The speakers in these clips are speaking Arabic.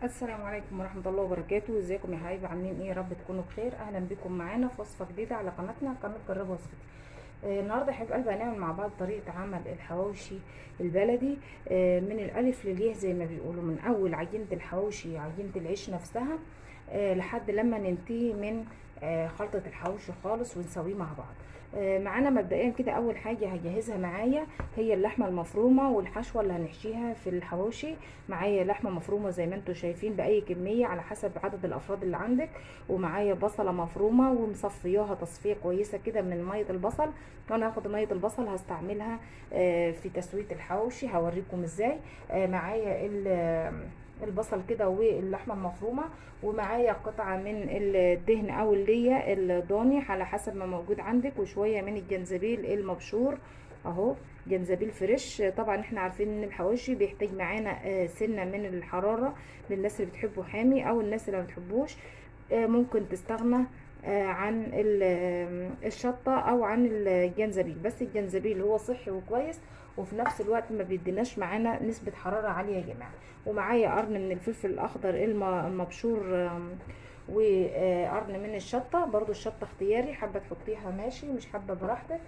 السلام عليكم ورحمة الله وبركاته. ازيكم يا حبايبي؟ عاملين ايه؟ يا رب تكونوا بخير. اهلا بكم معانا في وصفة جديدة على قناة جرب وصفتي. النهارده يا حبيب قلبي هنعمل مع بعض طريقة عمل الحواوشي البلدي. من الالف للياء زي ما بيقولوا، من اول عجينة الحواوشي، عجينة العيش نفسها، لحد لما ننتهي من خلطة الحواوشي خالص ونسويه مع بعض. معانا مبدئيا كده اول حاجة هجهزها معايا هي اللحمة المفرومة والحشوة اللي هنحشيها في الحواوشي. معايا لحمة مفرومة زي ما انتم شايفين بأي كمية على حسب عدد الأفراد اللي عندك، ومعايا بصلة مفرومة ومصفياها تصفية كويسة كده من مية البصل. وانا هاخد مية البصل هستعملها في تسوية الحواوشي، هوريكم ازاي. معايا البصل كده واللحمة المفرومة، ومعايا قطعة من الدهن او اللية الضاني على حسب ما موجود عندك، وشوية من الجنزبيل المبشور اهو، جنزبيل فريش. طبعا احنا عارفين ان الحواوشي بيحتاج معانا سنه من الحراره للناس اللي بتحبه حامي، او الناس اللي ما بتحبوش ممكن تستغنى عن الشطه او عن الجنزبيل. بس الجنزبيل هو صحي وكويس، وفي نفس الوقت ما بيديناش معانا نسبه حراره عاليه يا جماعه. ومعايا قرن من الفلفل الاخضر المبشور، وقرن من الشطه. برضو الشطه اختياري، حابه تحطيها ماشي، مش حابه براحتك.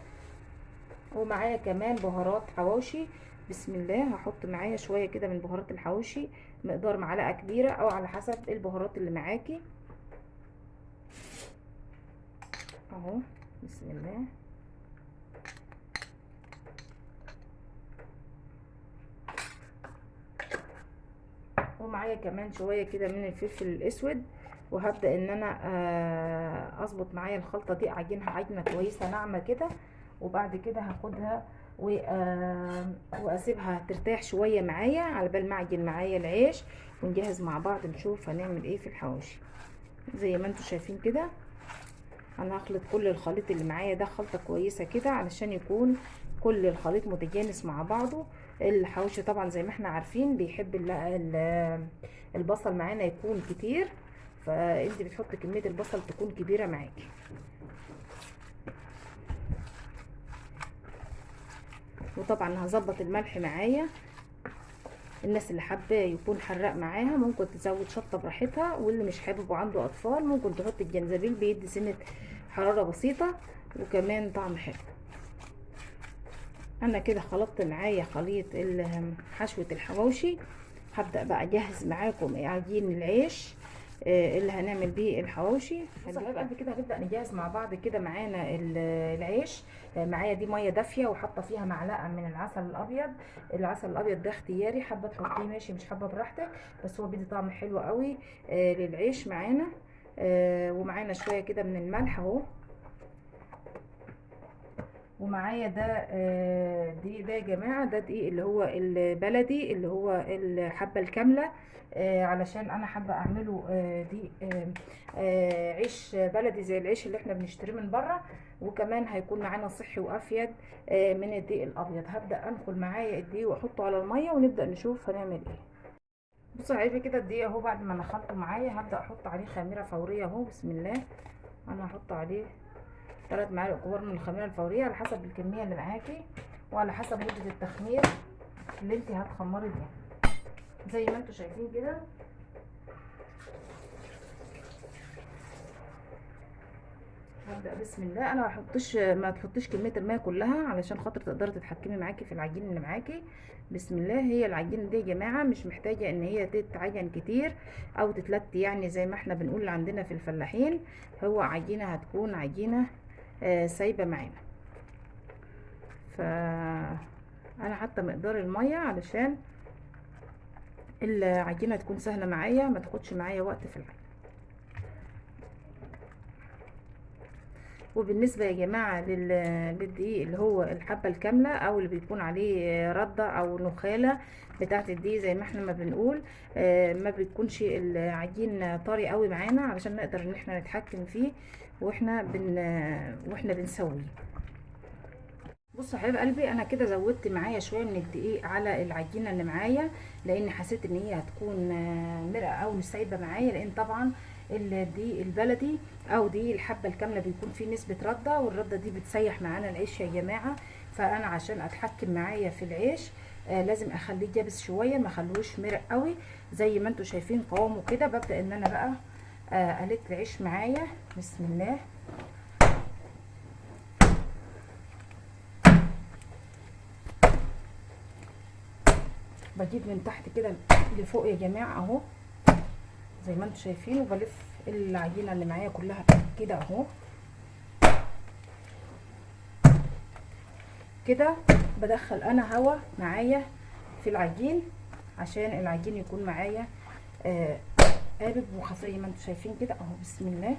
ومعايا كمان بهارات حواوشي. بسم الله، هحط معايا شويه كده من بهارات الحواوشي، مقدار معلقه كبيره او على حسب البهارات اللي معاكي اهو. بسم الله. ومعايا كمان شويه كده من الفلفل الاسود. وهبدا ان انا اظبط معايا الخلطه دي، اعجنها عجنه كويسه ناعمه كده. وبعد كده هاخدها واسيبها ترتاح شويه معايا على بال ما اعجن معايا العيش، ونجهز مع بعض نشوف هنعمل ايه في الحواوشي. زي ما انتم شايفين كده انا هخلط كل الخليط اللي معايا ده خلطه كويسه كده علشان يكون كل الخليط متجانس مع بعضه. الحواوشي طبعا زي ما احنا عارفين بيحب البصل معانا يكون كتير، فانت بتحطي كميه البصل تكون كبيره معاكي. وطبعا هظبط الملح معايا، الناس اللي حابه يكون حراق معاها ممكن تزود شطه براحتها، واللي مش حابب وعنده اطفال ممكن تحط الجنزبيل، بيدي سنه حراره بسيطه وكمان طعم حلو. انا كده خلطت معايا خليط حشوه الحواوشي. هبدا بقى اجهز معاكم عجين العيش اللي هنعمل بيه الحواوشي. حبايب قلبي كده هنبدا نجهز مع بعض كده. معانا العيش، معايا دي ميه دافيه وحاطه فيها معلقه من العسل الابيض. العسل الابيض ده اختياري، حابه تحطيه ماشي، مش حابه براحتك، بس هو بيدي طعم حلو قوي للعيش معانا. ومعانا شويه كده من الملح اهو. ومعايا ده دقيق ده يا جماعه، ده دقيق اللي هو البلدي اللي هو الحبه الكامله، علشان انا حابه اعمله دقيق عيش بلدي زي العيش اللي احنا بنشتريه من بره، وكمان هيكون معانا صحي وافيد من الدقيق الابيض. هبدا انخل معايا الدقيق واحطه على الميه ونبدا نشوف هنعمل ايه. بصوا يا حبيبي كده الدقيق اهو بعد ما نخلته معايا هبدا احط عليه خميره فوريه اهو. بسم الله. انا هحط عليه 3 معالق كبار من الخميره الفوريه على حسب الكميه اللي معاكي، وعلى حسب مده التخمير اللي انت هتخمري بيها زي ما انتم شايفين كده. هبدا بسم الله. انا ما تحطيش كميه الميه كلها علشان خاطر تقدري تتحكمي معاكي في العجين اللي معاكي. بسم الله. هي العجينه دي يا جماعه مش محتاجه ان هي تتعجن كتير او تتلت، يعني زي ما احنا بنقول عندنا في الفلاحين، هو عجينه هتكون عجينه سايبه معانا. انا حاطه مقدار الميه علشان العجينه تكون سهله معايا، ما تاخدش معايا وقت في العجن. وبالنسبه يا جماعه للدقيق اللي هو الحبه الكامله او اللي بيكون عليه رده او نخاله بتاعه الدقيق زي ما احنا ما بنقول، ما بتكونش العجين طري قوي معانا علشان نقدر ان احنا نتحكم فيه واحنا بنسويه. بصوا يا حبايب قلبي انا كده زودت معايا شويه من الدقيق على العجينه اللي معايا، لان حسيت ان هي هتكون مرقه او مش سايبه معايا، لان طبعا الدقيق البلدي او دقيق الحبه الكامله بيكون فيه نسبه رده، والرده دي بتسيح معانا العيش يا جماعه. فانا عشان اتحكم معايا في العيش لازم اخليه يابس شويه، ما اخلوش مرق قوي. زي ما انتم شايفين قوامه كده. ببدا ان انا بقى قلت العيش معايا. بسم الله. بجيب من تحت كده لفوق يا جماعه اهو، زي ما انتم شايفين، وبلف العجينه اللي معايا كلها كده اهو كده. بدخل انا هوا معايا في العجين عشان العجين يكون معايا قالب وخفيف زي ما انتم شايفين كده اهو. بسم الله.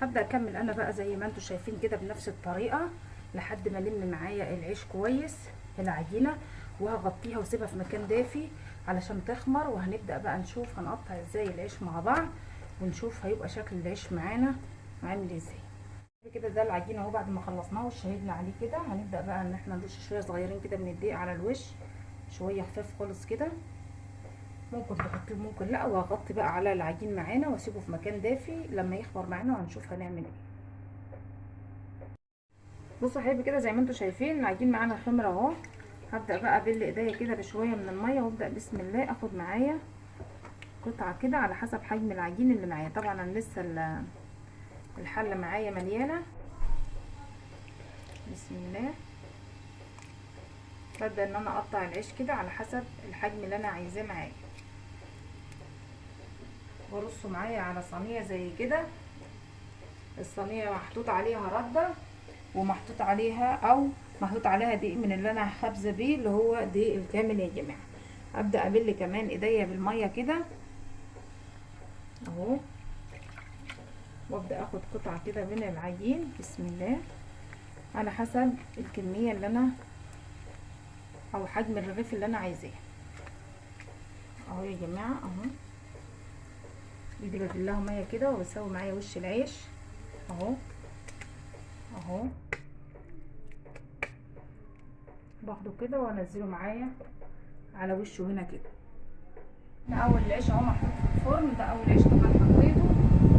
هبدا اكمل انا بقى زي ما انتم شايفين كده بنفس الطريقه لحد ما الم معايا العيش كويس العجينه، وهغطيها واسيبها في مكان دافي علشان تخمر. وهنبدا بقى نشوف هنقطع ازاي العيش مع بعض، ونشوف هيبقى شكل العيش معانا عامل ازاي. كده ده العجينه اهو بعد ما خلصناه وشهدنا عليه كده. هنبدا بقى ان احنا نرش شويه صغيرين كده من الدقيق على الوش، شويه خفاف خالص كده، ممكن تحطيه ممكن لا. وهغطي بقى على العجين معانا واسيبه في مكان دافي لما يخمر معانا، وهنشوف هنعمل ايه. بصوا يا حبايبي كده زي ما انتم شايفين العجين معانا خمر اهو. هبدا بقى ابل ايديا كده بشويه من الميه، وابدا بسم الله اخد معايا قطعه كده على حسب حجم العجين اللي معايا. طبعا انا لسه الحله معايا مليانه. بسم الله. ببدا ان انا اقطع العيش كده على حسب الحجم اللي انا عايزاه معايا، وارصه معايا على صينيه زي كده. الصينيه محطوط عليها رده، ومحطوط عليها او محطوط عليها دقيق من اللي انا خابزه بيه اللي هو دقيق الكامل يا جماعه. ابدا ابل كمان ايديا بالميه كده اهو، وابدا اخد قطعه كده من العجين بسم الله على حسب الكميه اللي انا او حجم الرغيف اللي انا عايزاه اهو يا جماعه اهو. ايدي ببلها ميه كده وبسوي معايا وش العيش اهو اهو، باخده كده وانزله معايا على وشه هنا كده. ده اول العيش اهو محطوط في الفرن. ده اول عيش طبعا حطيته،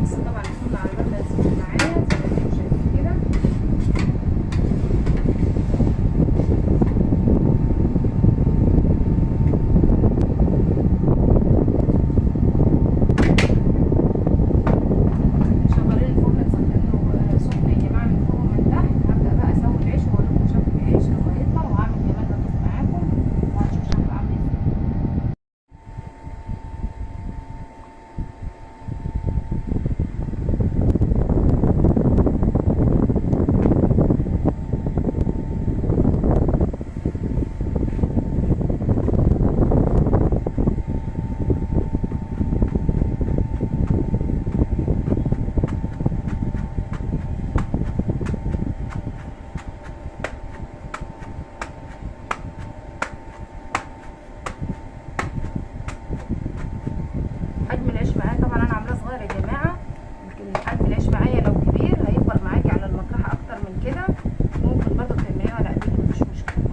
بس طبعا الفرن على الباب لازم معايا زي ما انتم شايفين كده. حجم العيش معايا طبعا انا عاملاه صغير يا جماعه، يمكن حجم العيش معايا لو كبير هيكبر معاكي على المطرحه اكتر من كده، ممكن برضه تعمليه على قدك مفيش مشكله.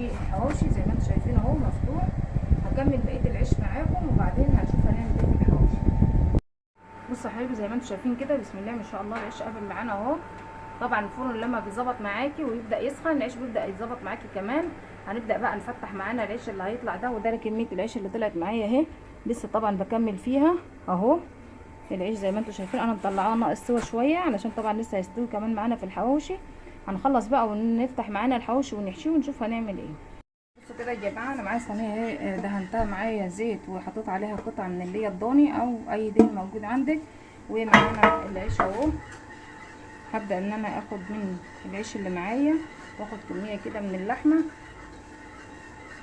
الحواوشي زي ما انتم شايفين اهو مفتوح. هكمل بقيه العيش معاكم وبعدين هنشوف هنعمل ايه في الحواوشي. بصوا يا حبايبي زي ما انتم شايفين كده بسم الله ما شاء الله العيش قابل معانا اهو. طبعا الفرن لما بيظبط معاكي ويبدا يسخن العيش بيبدا يتظبط معاكي كمان. هنبدا بقى نفتح معانا العيش اللي هيطلع ده، وده كميه العيش اللي طلعت معايا اهي. لسه طبعا بكمل فيها اهو. العيش زي ما انتم شايفين انا مطلعاه ناقص سوا شويه علشان طبعا لسه هيستوي كمان معانا في الحواوشي. هنخلص بقى ونفتح معانا الحواوشي ونحشيه ونشوف هنعمل ايه. بصوا كده يا جماعه انا معايا صينيه اهي دهنتها معايا زيت وحطيت عليها قطعه من اللي هي الضاني او اي دهن موجود عندك، ومعانا العيش اهو. هبدا ان انا اخد من العيش اللي معايا واخد كميه كده من اللحمه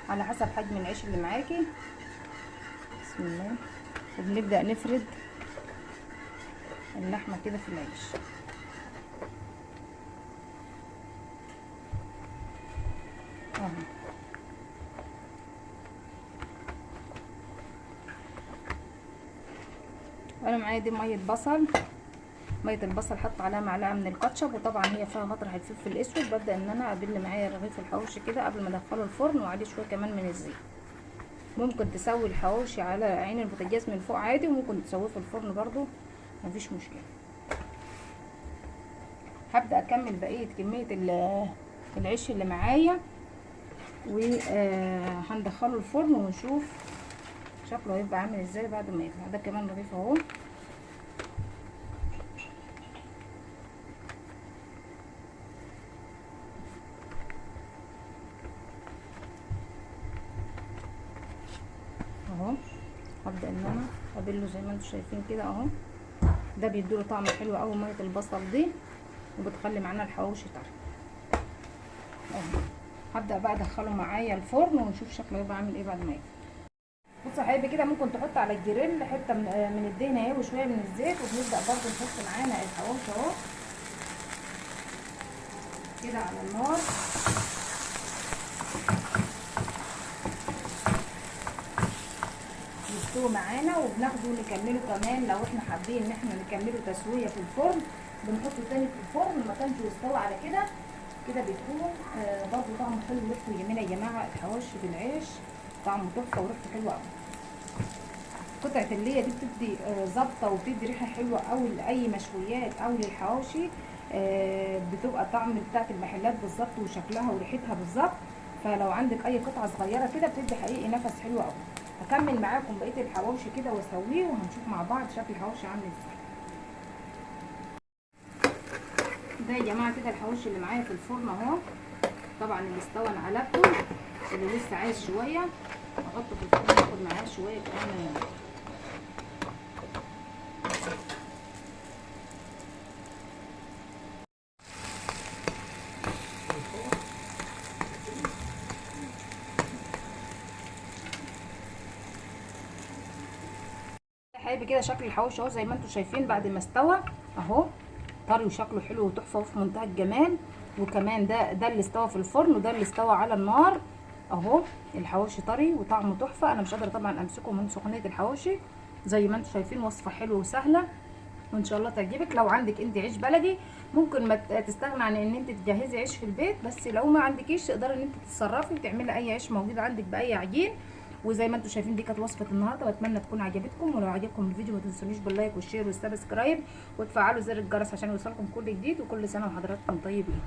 على حسب حجم العيش اللي معاكي بسم الله. وبنبدأ نفرد اللحمة كده في العيش اهو. وانا معايا دي ميه بصل، ميه البصل حط عليها معلقه من الكاتشب، وطبعا هي فيها مطرح الفلفل الاسود. ببدا ان انا ابل معايا رغيف الحواوشي كده قبل ما ادخله الفرن، وعليه شويه كمان من الزيت. ممكن تسوي الحواوشي على عين البوتاجاز من فوق عادي، وممكن تسويه في الفرن برضو مفيش مشكله. هبدا اكمل بقيه كميه العيش اللي معايا، وهندخله الفرن ونشوف شكله هيبقى عامل ازاي بعد ما يطلع. ده كمان رغيف اهو. اهو هبدا ان انا ابله زي ما انتم شايفين كده اهو. ده بيديله طعم حلو قوي ميه البصل دي، وبتخلي معانا الحواوشي طري اهو. هبدا بقى ادخله معايا الفرن ونشوف شكله هيبقى عامل ايه بعد ما يطلع. بصوا يا حبايبي كده ممكن تحط على الجريل حته من الدهنه اهي وشويه من الزيت، وبنبدا برده نحط معانا الحواوشي اهو كده على النار. يستوي معانا، وبناخده نكمله كمان لو احنا حابين ان احنا نكمله تسويه في الفرن بنحطه تاني في الفرن. ما كانش يستوي على كده كده بيكون برضه طعمه حلو وريحته جميله يا جماعه. الحواوشي بالعيش طعمه تحفه وريحته حلوه قوي. قطعه الليه دي بتدي ظبطه وبتدي ريحه حلوه قوي لاي مشويات او للحواوشي. بتبقى الطعم بتاعت المحلات بالظبط وشكلها وريحتها بالظبط. فلو عندك اي قطعه صغيره كده بتدي حقيقي نفس حلو قوي. هكمل معاكم بقيه الحواوشي كده واسويه، وهنشوف مع بعض شكل الحواوشي عامل ازاي. ده يا جماعه كده الحواوشي اللي معايا في الفرن اهو. طبعا اللي استوى انا قلبته، اللي لسه عايز شويه احطه في الفرن ياخد معاه شويه كمان. حبيبي كده شكل الحواوشي اهو زي ما انتم شايفين بعد ما استوى اهو، طري وشكله حلو وتحفه وفي منتهى الجمال. وكمان ده اللي استوى في الفرن، وده اللي استوى على النار اهو. الحواوشي طري وطعمه تحفه. انا مش قادره طبعا امسكه من سخونيه الحواوشي. زي ما انتم شايفين وصفه حلوه وسهله وان شاء الله تعجبك. لو عندك انت عيش بلدي ممكن ما تستغنى عن ان انت تجهزي عيش في البيت، بس لو ما عندكيش تقدري ان انت تتصرفي وتعملي اي عيش موجود عندك باي عجين. وزي ما انتم شايفين دي كانت وصفه النهارده، واتمنى تكون عجبتكم. ولو عجبكم الفيديو ما تنسونيش باللايك والشير والسبسكرايب وتفعلوا زر الجرس عشان يوصلكم كل جديد. وكل سنه وحضراتكم طيبين.